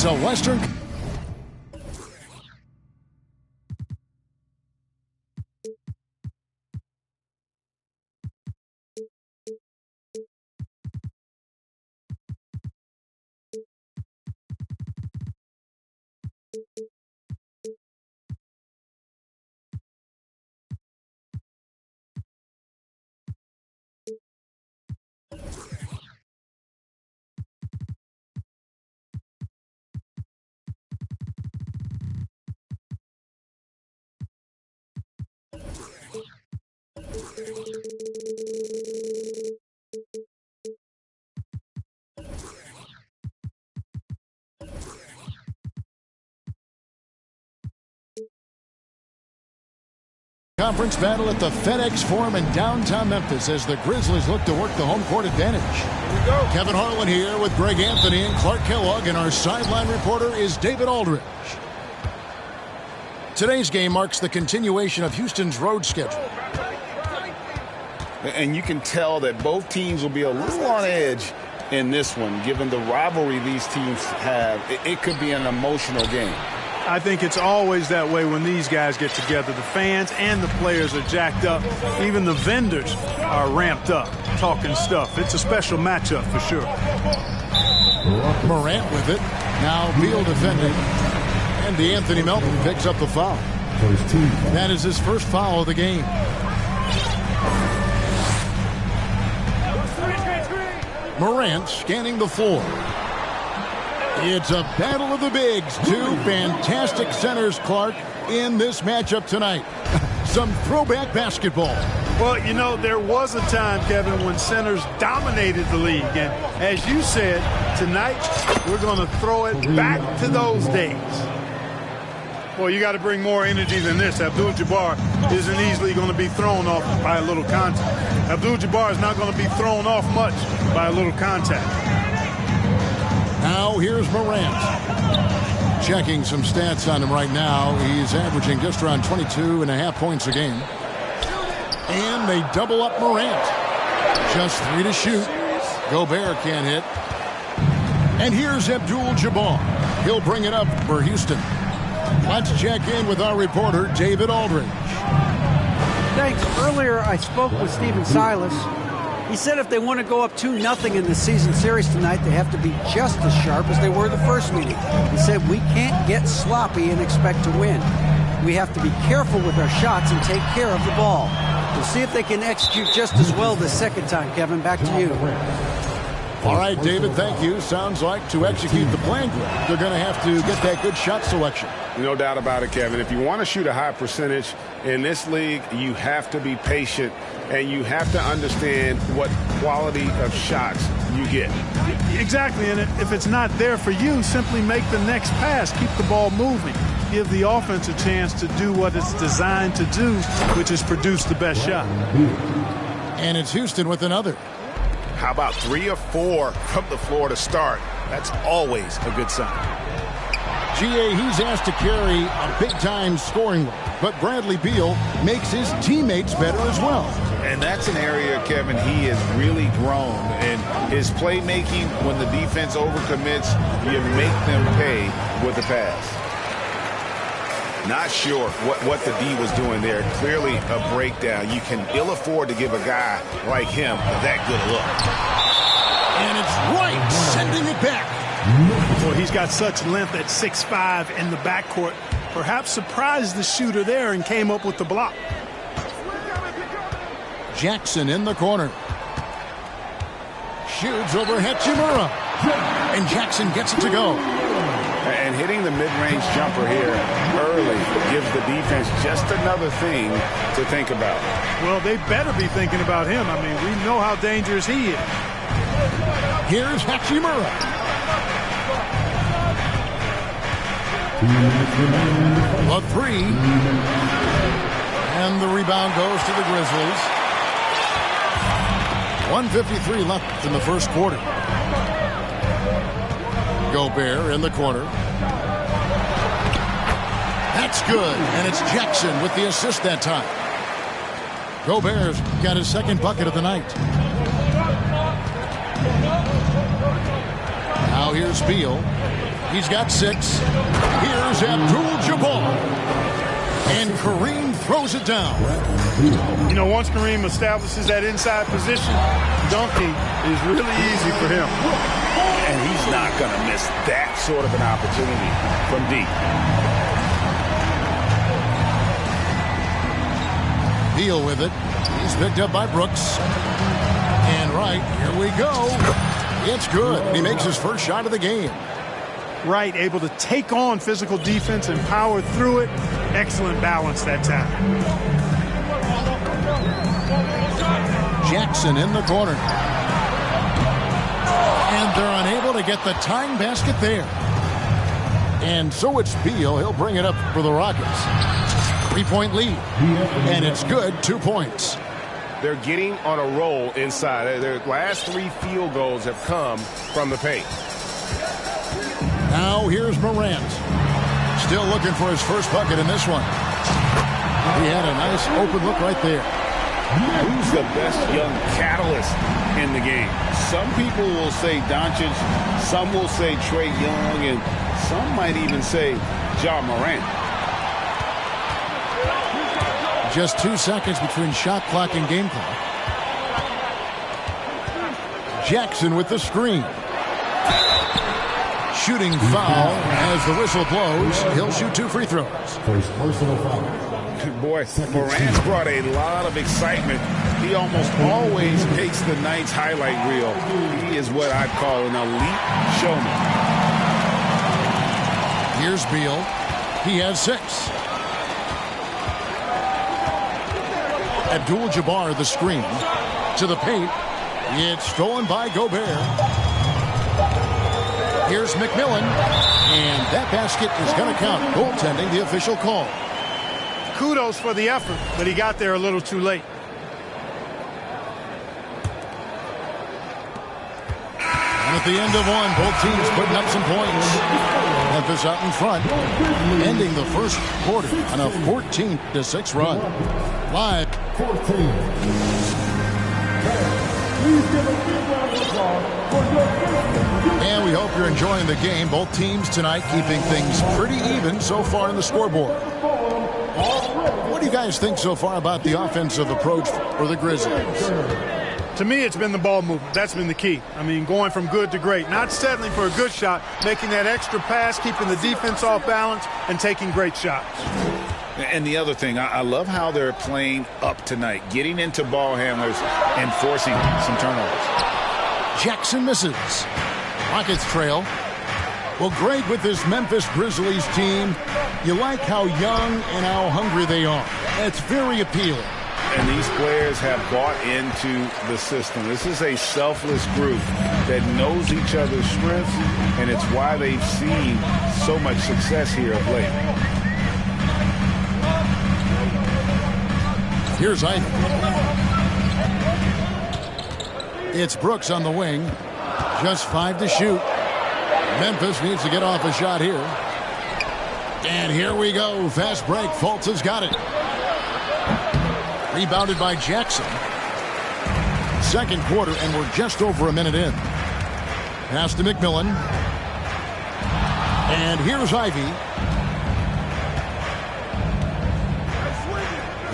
It's a Western. Conference battle at the FedEx Forum in downtown Memphis as the Grizzlies look to work the home court advantage. Here we go. Kevin Harlan here with Greg Anthony and Clark Kellogg, and our sideline reporter is David Aldridge. Today's game marks the continuation of Houston's road schedule. And you can tell that both teams will be a little on edge in this one, given the rivalry these teams have. It could be an emotional game. I think it's always that way when these guys get together. The fans and the players are jacked up. Even the vendors are ramped up, talking stuff. It's a special matchup for sure. Morant with it. Now Beal defending. And D'Anthony Melton picks up the foul. That is his first foul of the game. Morant scanning the floor. It's a battle of the bigs. Two fantastic centers, Clark, in this matchup tonight. Some throwback basketball. Well, you know, there was a time, Kevin, when centers dominated the league. And as you said, tonight we're going to throw it back to those days. Well, you got to bring more energy than this. Abdul-Jabbar isn't easily going to be thrown off by a little contact. Abdul-Jabbar is not going to be thrown off much by a little contact. Now here's Morant. Checking some stats on him right now. He's averaging just around 22.5 points a game. And they double up Morant. Just 3 to shoot. Gobert can't hit. And here's Abdul-Jabbar. He'll bring it up for Houston. Let's check in with our reporter, David Aldridge. Thanks. Earlier, I spoke with Stephen Silas. He said if they want to go up 2-0 in the season series tonight, they have to be just as sharp as they were the first meeting. He said we can't get sloppy and expect to win. We have to be careful with our shots and take care of the ball. We'll see if they can execute just as well this second time, Kevin. Back to you. All right, David, thank you. Sounds like to execute the plan, they're going to have to get that good shot selection. No doubt about it, Kevin. If you want to shoot a high percentage in this league, you have to be patient and you have to understand what quality of shots you get. Exactly, and if it's not there for you, simply make the next pass. Keep the ball moving. Give the offense a chance to do what it's designed to do, which is produce the best shot. And it's Houston with another. How about 3 or 4 from the floor to start? That's always a good sign. GA, he's asked to carry a big-time scoring role, but Bradley Beal makes his teammates better as well. And that's an area, Kevin, he has really grown. And his playmaking, when the defense overcommits, you make them pay with the pass. Not sure what the D was doing there. Clearly a breakdown. You can ill afford to give a guy like him that good a look. And it's right, sending it back. Well, he's got such length at 6'5" in the backcourt. Perhaps surprised the shooter there and came up with the block. Jackson in the corner. Shoots over Hachimura. And Jackson gets it to go. And hitting the mid-range jumper here early gives the defense just another thing to think about. Well, they better be thinking about him. I mean, we know how dangerous he is. Here's Hachimura. A 3. And the rebound goes to the Grizzlies. 1:53 left in the first quarter. Gobert in the corner. That's good, and it's Jackson with the assist that time. Gobert's got his second bucket of the night. Now here's Beal. He's got 6. Here's Abdul-Jabbar. And Kareem throws it down. You know, once Kareem establishes that inside position, dunking is really easy for him. And he's not going to miss that sort of an opportunity from deep. Beal with it. He's picked up by Brooks. And right, here we go. It's good. He makes his first shot of the game. Right, able to take on physical defense and power through it. Excellent balance that time. Jackson in the corner. And they're unable to get the tying basket there. And so it's Beal. He'll bring it up for the Rockets. 3-point lead. And it's good. 2 points. They're getting on a roll inside. Their last 3 field goals have come from the paint. Now here's Morant. Still looking for his first bucket in this one. He had a nice open look right there. Who's the best young catalyst in the game? Some people will say Doncic, some will say Trae Young, and some might even say Ja Morant. Just 2 seconds between shot clock and game clock. Jackson with the screen. Shooting foul as the whistle blows. He'll shoot 2 free throws. First personal foul. Boy, Morant's brought a lot of excitement. He almost always takes the night's highlight reel. He is what I'd call an elite showman. Here's Beal. He has 6. Abdul-Jabbar the screen. To the paint. It's stolen by Gobert. Here's McMillan, and that basket is going to count. Goaltending, the official call. Kudos for the effort, but he got there a little too late. And at the end of one, both teams putting up some points. Memphis out in front, ending the first quarter on a 14-6 run. Live. 14. Please give a big round of applause for your And we hope you're enjoying the game. Both teams tonight keeping things pretty even so far in the scoreboard. What do you guys think so far about the offensive approach for the Grizzlies? To me, it's been the ball movement. That's been the key. I mean, going from good to great. Not settling for a good shot, making that extra pass, keeping the defense off balance, and taking great shots. And the other thing, I love how they're playing up tonight, getting into ball handlers and forcing some turnovers. Jackson misses. Rockets trail. Well, Greg, with this Memphis Grizzlies team, you like how young and how hungry they are. It's very appealing. And these players have bought into the system. This is a selfless group that knows each other's strengths, and it's why they've seen so much success here of late. Here's Ivey. It's Brooks on the wing. Just 5 to shoot. Memphis needs to get off a shot here. And here we go. Fast break. Fultz has got it. Rebounded by Jackson. Second quarter, and we're just over a minute in. Pass to McMillan. And here's Ivey.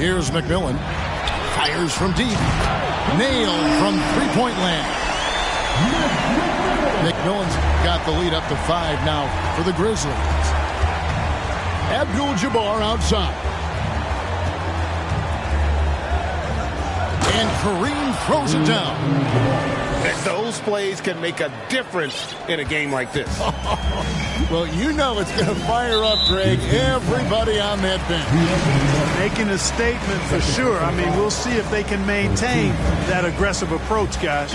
Here's McMillan. Fires from deep. Nailed from three-point land. McMillan's got the lead up to 5 now for the Grizzlies. Abdul-Jabbar outside. And Kareem throws it down. Those plays can make a difference in a game like this. Well, you know it's going to fire up, Greg, everybody on that bench. Making a statement for sure. I mean, we'll see if they can maintain that aggressive approach, guys.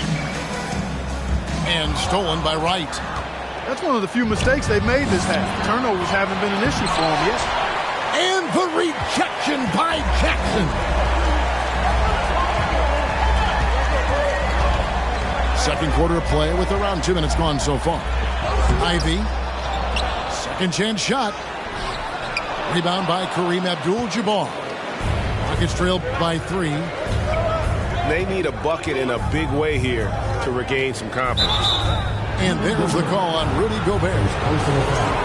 And stolen by Wright. That's one of the few mistakes they've made this half. Turnovers haven't been an issue for them yet. And the rejection by Jackson. Second quarter of play with around 2 minutes gone so far. Ivey. Second chance shot. Rebound by Kareem Abdul-Jabbar. Rockets trailed by 3. They need a bucket in a big way here to regain some confidence. And there's the call on Rudy Gobert.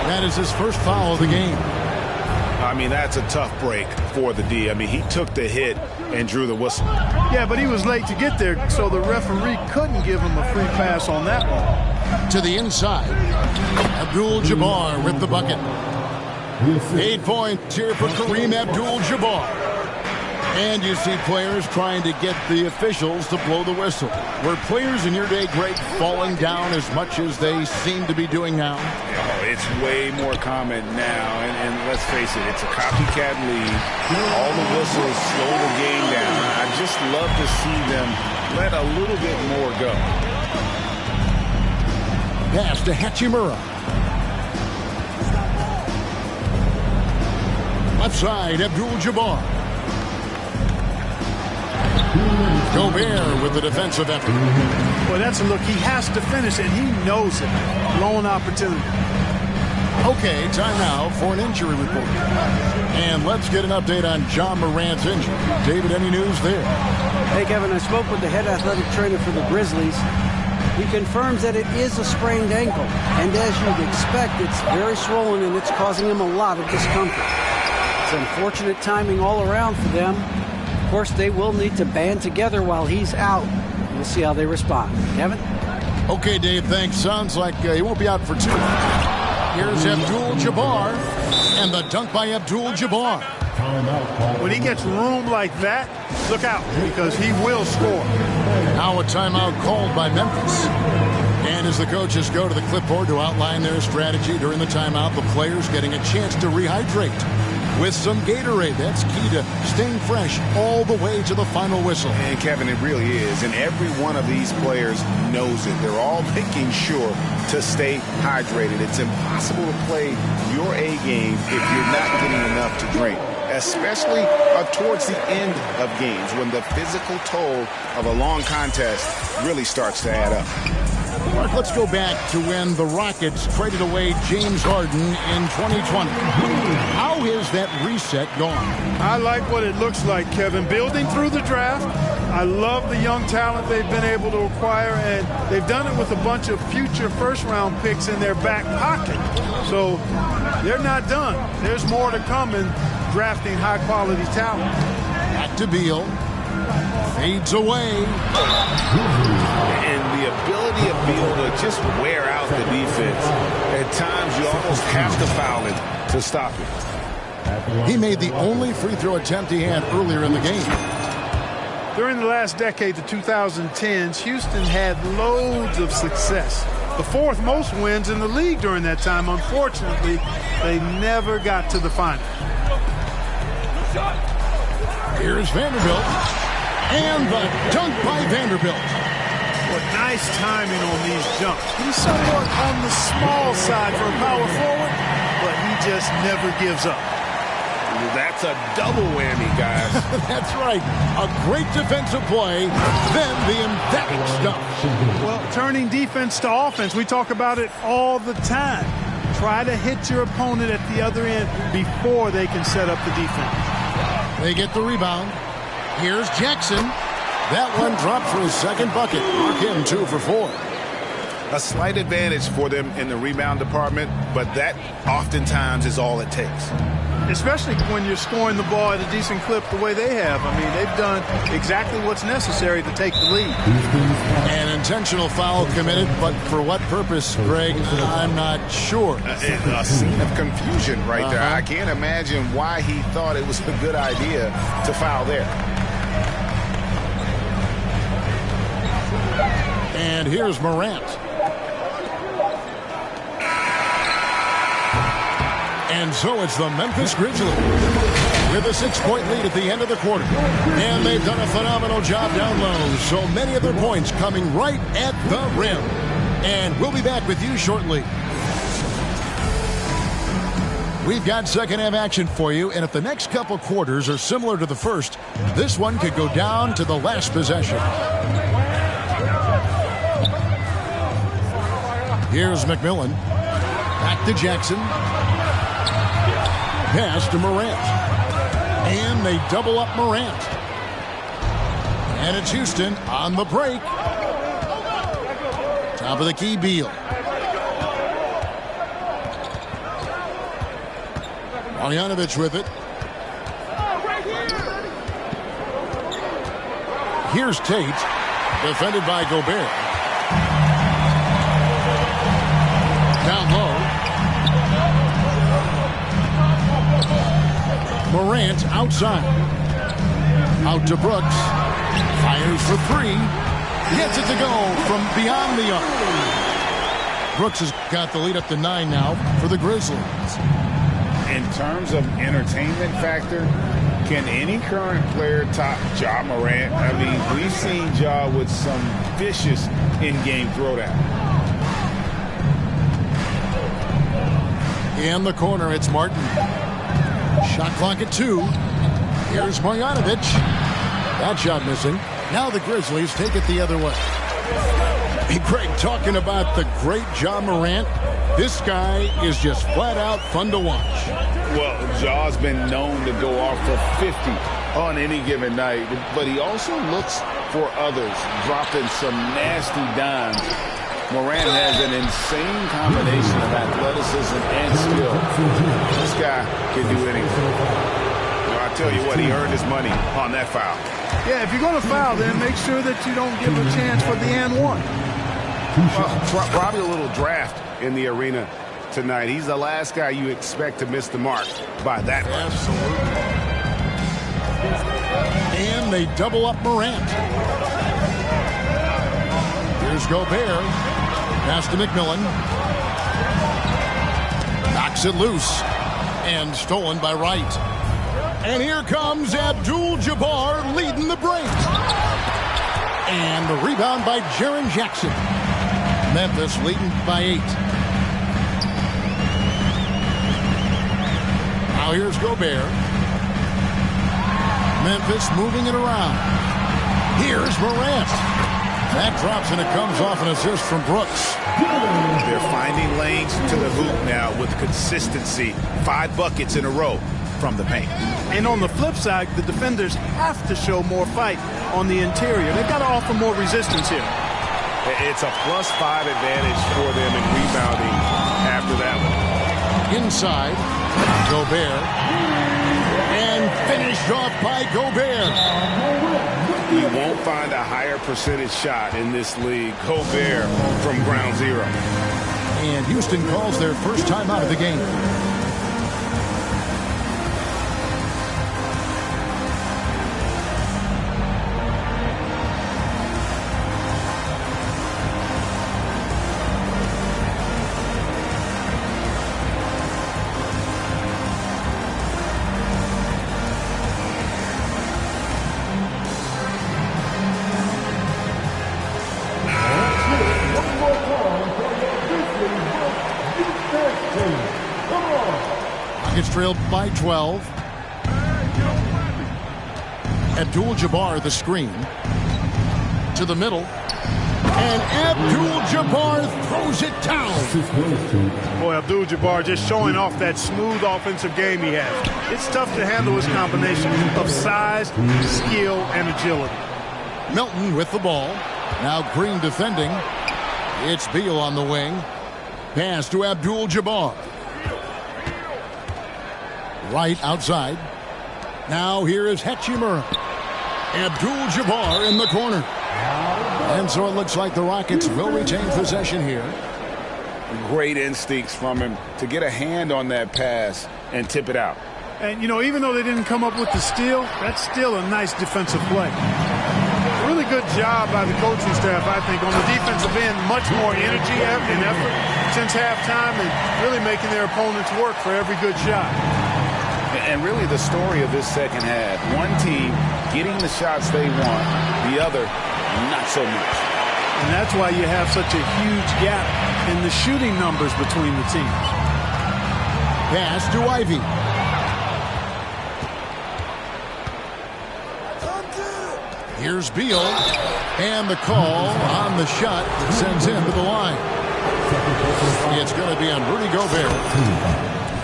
That is his first foul of the game. I mean, that's a tough break for the D. I mean, he took the hit and drew the whistle. Yeah, but he was late to get there, so the referee couldn't give him a free pass on that one. To the inside. Abdul-Jabbar with the bucket. 8 points here for Kareem Abdul-Jabbar. And you see players trying to get the officials to blow the whistle. Were players in your day, Greg, falling down as much as they seem to be doing now? Oh, it's way more common now. And let's face it, it's a copycat league. All the whistles slow the game down. I just love to see them let a little bit more go. Pass to Hachimura. Left side, Abdul-Jabbar. Gobert with the defensive effort. Well, that's a look. He has to finish, and he knows it. Blown opportunity. Okay, time now for an injury report. And let's get an update on John Morant's injury. David, any news there? Hey, Kevin, I spoke with the head athletic trainer for the Grizzlies. He confirms that it is a sprained ankle. And as you'd expect, it's very swollen, and it's causing him a lot of discomfort. It's unfortunate timing all around for them. Of course, they will need to band together while he's out. We'll see how they respond. Kevin? Okay, Dave, thanks. Sounds like he won't be out for too long. Here's Abdul-Jabbar, and the dunk by Abdul-Jabbar. When he gets room like that, look out, because he will score. Now a timeout called by Memphis. And as the coaches go to the clipboard to outline their strategy during the timeout, the players getting a chance to rehydrate with some Gatorade. That's key to staying fresh all the way to the final whistle. And Kevin, it really is. And every one of these players knows it. They're all making sure to stay hydrated. It's impossible to play your A game if you're not getting enough to drink, especially towards the end of games when the physical toll of a long contest really starts to add up. Mark, let's go back to when the Rockets traded away James Harden in 2020. How has that reset gone? I like what it looks like, Kevin. Building through the draft. I love the young talent they've been able to acquire, and they've done it with a bunch of future first-round picks in their back pocket. So they're not done. There's more to come in drafting high-quality talent. Back to Beal. Fades away. And the ability of Beal to just wear out the defense. At times, you almost have to foul it to stop it. He made the only free throw attempt he had earlier in the game. During the last decade, the 2010s, Houston had loads of success. The fourth most wins in the league during that time. Unfortunately, they never got to the final. Here's Vanderbilt. And the dunk by Vanderbilt. Well, nice timing on these jumps. He's somewhat on the small side for a power forward, but he just never gives up. That's a double whammy, guys. That's right. A great defensive play, then the emphatic stuff. Well, turning defense to offense, we talk about it all the time. Try to hit your opponent at the other end before they can set up the defense. They get the rebound. Here's Jackson. That one dropped for his second bucket. Mark him 2 for 4. A slight advantage for them in the rebound department, but that oftentimes is all it takes. Especially when you're scoring the ball at a decent clip the way they have. I mean, they've done exactly what's necessary to take the lead. An intentional foul committed, but for what purpose, Greg, I'm not sure. A scene of confusion right there. I can't imagine why he thought it was a good idea to foul there. And here's Morant. And so it's the Memphis Grizzlies with a 6-point lead at the end of the quarter. And they've done a phenomenal job down low. So many of their points coming right at the rim. And we'll be back with you shortly. We've got second half action for you. And if the next couple quarters are similar to the first, this one could go down to the last possession. Here's McMillan. Back to Jackson. Pass to Morant. And they double up Morant. And it's Houston on the break. Top of the key, Beal. Marjanovic with it. Here's Tate. Defended by Gobert. Down low. Morant outside. Out to Brooks. Fires for three. Gets it to go from beyond the arc. Brooks has got the lead up to 9 now for the Grizzlies. In terms of entertainment factor, can any current player top Ja Morant? I mean, we've seen Ja with some vicious in-game throwdown. In the corner, it's Martin. Shot clock at 2. Here's Marjanovic. That shot missing. Now the Grizzlies take it the other way. Hey, Greg, talking about the great Ja Morant, this guy is just flat out fun to watch. Well, Ja's been known to go off for 50 on any given night, but he also looks for others, dropping some nasty dimes. Morant has an insane combination of athleticism and skill. This guy can do anything. Well, I tell you what, he earned his money on that foul. Yeah, if you're going to foul, then make sure that you don't give a chance for the and one. Probably a little draft in the arena tonight. He's the last guy you expect to miss the mark by that much. Absolutely. And they double up Morant. Here's Gobert. Pass to McMillan. Knocks it loose. And stolen by Wright. And here comes Abdul-Jabbar leading the break. And the rebound by Jaren Jackson. Memphis leading by 8. Now here's Gobert. Memphis moving it around. Here's Morant. That drops and it comes off an assist from Brooks. They're finding lanes to the hoop now with consistency. 5 buckets in a row from the paint. And on the flip side, the defenders have to show more fight on the interior. They've got to offer more resistance here. It's a +5 advantage for them in rebounding after that one. Inside, Gobert. And finished off by Gobert. You won't find a higher percentage shot in this league. Gobert from ground zero. And Houston calls their first time out of the game. Trailed by 12. Abdul-Jabbar the screen. To the middle. And Abdul-Jabbar throws it down. Boy, Abdul-Jabbar just showing off that smooth offensive game he has. It's tough to handle his combination of size, skill, and agility. Milton with the ball. Now Green defending. It's Beal on the wing. Pass to Abdul-Jabbar. Right outside. Now here is Hachimura. Abdul-Jabbar in the corner. And so it looks like the Rockets will retain possession here. Great instincts from him to get a hand on that pass and tip it out. And, you know, even though they didn't come up with the steal, that's still a nice defensive play. Really good job by the coaching staff, I think, on the defensive end. Much more energy and effort since halftime and really making their opponents work for every good shot. And really the story of this second half, one team getting the shots they want, the other not so much. And that's why you have such a huge gap in the shooting numbers between the teams. Pass to Ivy. Here's Beal. And the call on the shot that sends him to the line. It's going to be on Rudy Gobert.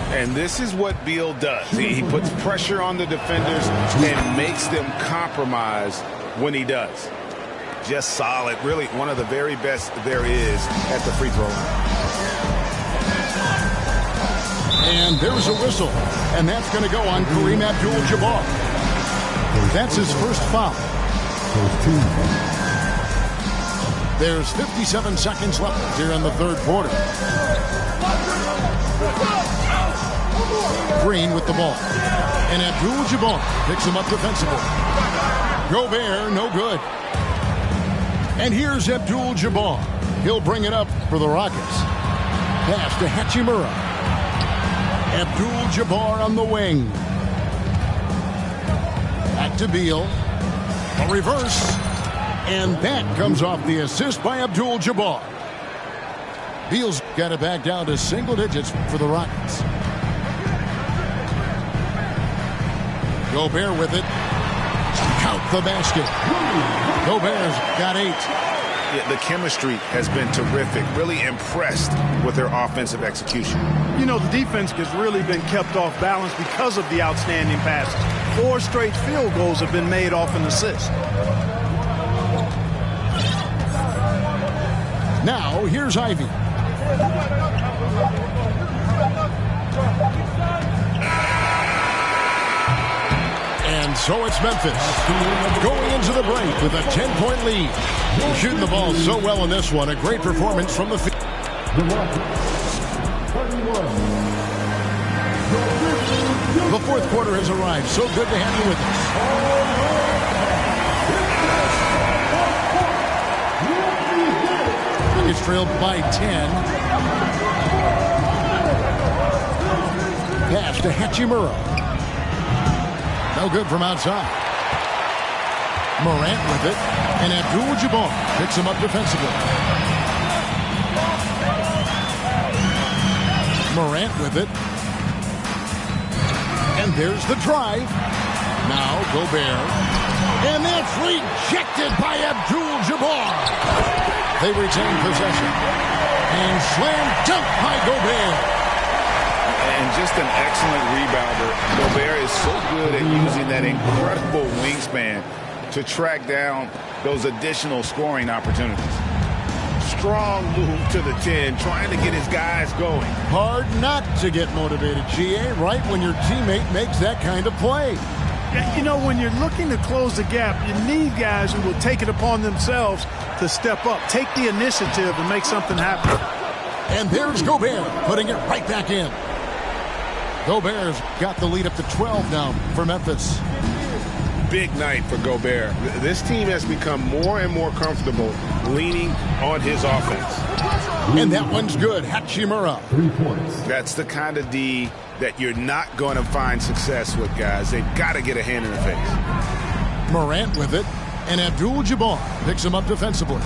And this is what Beal does. He puts pressure on the defenders and makes them compromise when he does. just solid. Really one of the very best there is at the free throw line. And there's a whistle. And that's going to go on Kareem Abdul-Jabbar. That's his first foul. There's 57 seconds left here in the third quarter. Green with the ball. And Abdul-Jabbar picks him up defensively. Gobert, no good. And here's Abdul-Jabbar. He'll bring it up for the Rockets. Pass to Hachimura. Abdul-Jabbar on the wing. Back to Beal. A reverse. And that comes off the assist by Abdul-Jabbar. Beal's got it back down to single digits for the Rockets. Gobert with it. Count the basket. Gobert's got 8. Yeah, the chemistry has been terrific. Really impressed with their offensive execution. You know, the defense has really been kept off balance because of the outstanding passes. 4 straight field goals have been made off an assist. Now, here's Ivy. And so it's Memphis going into the break with a 10-point lead. Shooting the ball so well in this one. A great performance from the field. The fourth quarter has arrived. So good to have you with us. It's trailed by 10. Pass to Hachimura. No good from outside. Morant with it. And Abdul-Jabbar picks him up defensively. Morant with it. And there's the drive. Now Gobert. And that's rejected by Abdul-Jabbar. They retain possession. And slam dunk by Gobert. And just an excellent rebounder. Gobert is so good at using that incredible wingspan to track down those additional scoring opportunities. Strong move to the 10, trying to get his guys going. Hard not to get motivated, GA, right when your teammate makes that kind of play. You know, when you're looking to close the gap, you need guys who will take it upon themselves to step up, take the initiative, and make something happen. And there's Gobert putting it right back in. Gobert's got the lead up to 12 now for Memphis. Big night for Gobert. This team has become more and more comfortable leaning on his offense. And that one's good. Hachimura. 3 points. That's the kind of D that you're not going to find success with, guys. They've got to get a hand in the face. Morant with it. And Abdul-Jabbar picks him up defensively.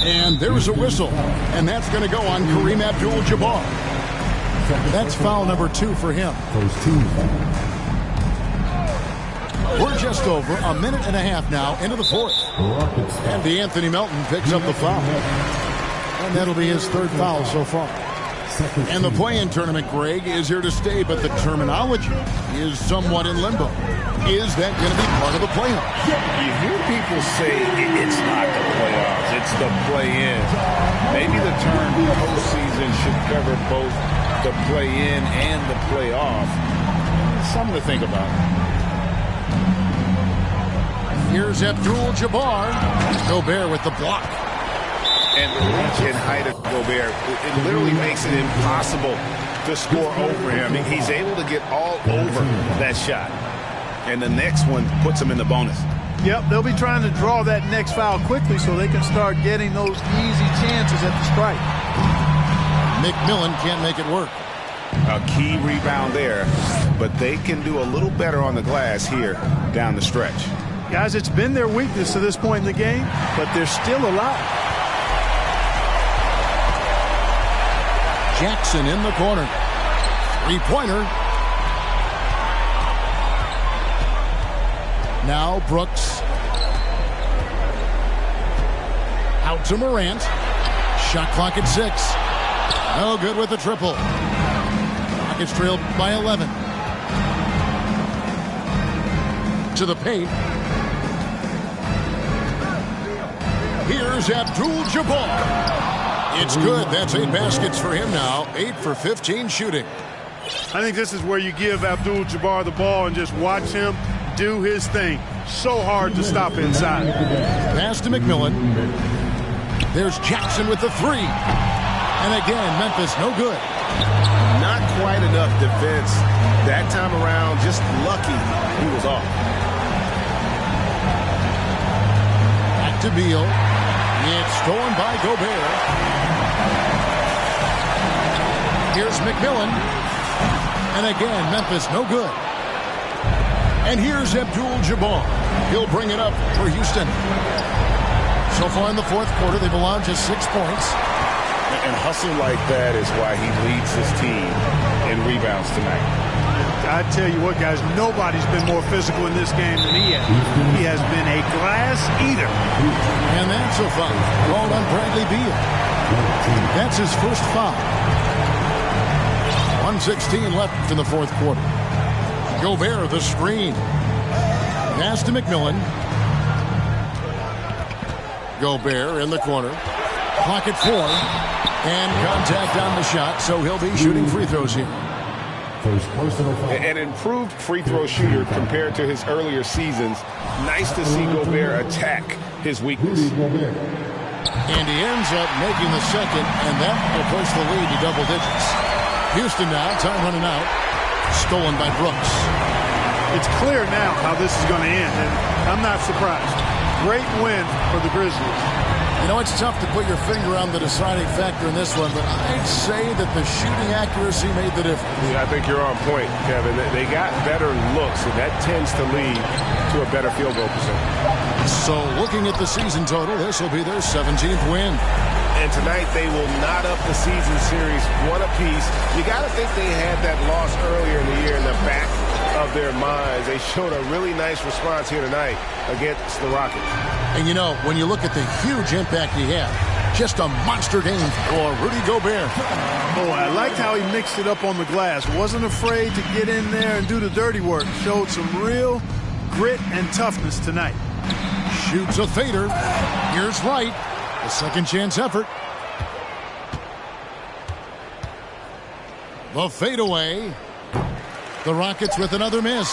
And there's a whistle. And that's going to go on Kareem Abdul-Jabbar. That's foul number 2 for him. First team. We're just over a minute and a half now into the fourth. And DeAnthony Melton picks up the foul. And that'll be his 3rd foul so far. And the play-in tournament, Greg, is here to stay, but the terminology is somewhat in limbo. Is that going to be part of the playoffs? You hear people say it's not the playoffs, it's the play-in. Maybe the term postseason should cover both the play-in and the playoff. Something to think about. Here's Abdul-Jabbar. Gobert with the block. And the reach and height of Gobert, it literally makes it impossible to score over him. He's able to get all over that shot. And the next one puts him in the bonus. Yep, they'll be trying to draw that next foul quickly so they can start getting those easy chances at the strike. McMillan can't make it work. A key rebound there, but they can do a little better on the glass here down the stretch. Guys, it's been their weakness to this point in the game, but they're still alive. Jackson in the corner. 3-pointer. Now Brooks. Out to Morant. Shot clock at 6. No good with the triple. Rockets trailed by 11. To the paint. Here's Abdul-Jabbar. It's good. That's 8 baskets for him now. 8 for 15 shooting. I think this is where you give Abdul-Jabbar the ball and just watch him do his thing. So hard to stop inside. Pass to McMillan. There's Jackson with the 3. And again, Memphis no good. Not quite enough defense that time around. Just lucky he was off. Back to Beal. It's stolen by Gobert. Here's McMillan. And again, Memphis no good. And here's Abdul-Jabbar. He'll bring it up for Houston. So far in the fourth quarter, they've allowed just 6 points. And hustle like that is why he leads his team in rebounds tonight. I tell you what, guys, nobody's been more physical in this game than he has. He has been a glass eater. And that's a foul called on Bradley Beal. That's his first foul. 1:16 left in the fourth quarter. Gobert, the screen. Pass to McMillan. Gobert in the corner. Clock at 4. And contact on the shot, so he'll be shooting free throws here. An improved free throw shooter compared to his earlier seasons. Nice to see Gobert attack his weakness. And he ends up making the second, and that will push the lead to double digits. Houston now, time running out. Stolen by Brooks. It's clear now how this is going to end, and I'm not surprised. Great win for the Grizzlies. You know, it's tough to put your finger on the deciding factor in this one, but I'd say that the shooting accuracy made the difference. Yeah, I think you're on point, Kevin. They got better looks, and that tends to lead to a better field goal percentage. So looking at the season total, this will be their 17th win. And tonight they will knot up the season series one apiece. You got to think they had that loss earlier in the year in the back of their minds. They showed a really nice response here tonight against the Rockets. And you know, when you look at the huge impact he had, just a monster game for Rudy Gobert. Oh, I liked how he mixed it up on the glass. Wasn't afraid to get in there and do the dirty work. Showed some real grit and toughness tonight. Shoots a fader. Here's Wright. A second chance effort. The fadeaway. The Rockets with another miss.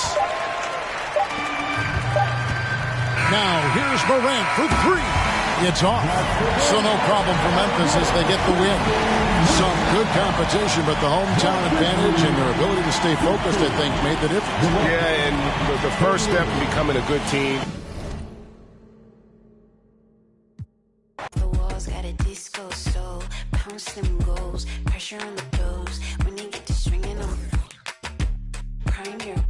Now here's Morant for 3. It's off. So no problem for Memphis as they get the win. Some good competition, but the hometown advantage and their ability to stay focused, I think, made the difference. Yeah, and the first step in becoming a good team. The walls got a disco soul. Pounce them goals. Pressure on the toes. When they get to swinging on. Prime your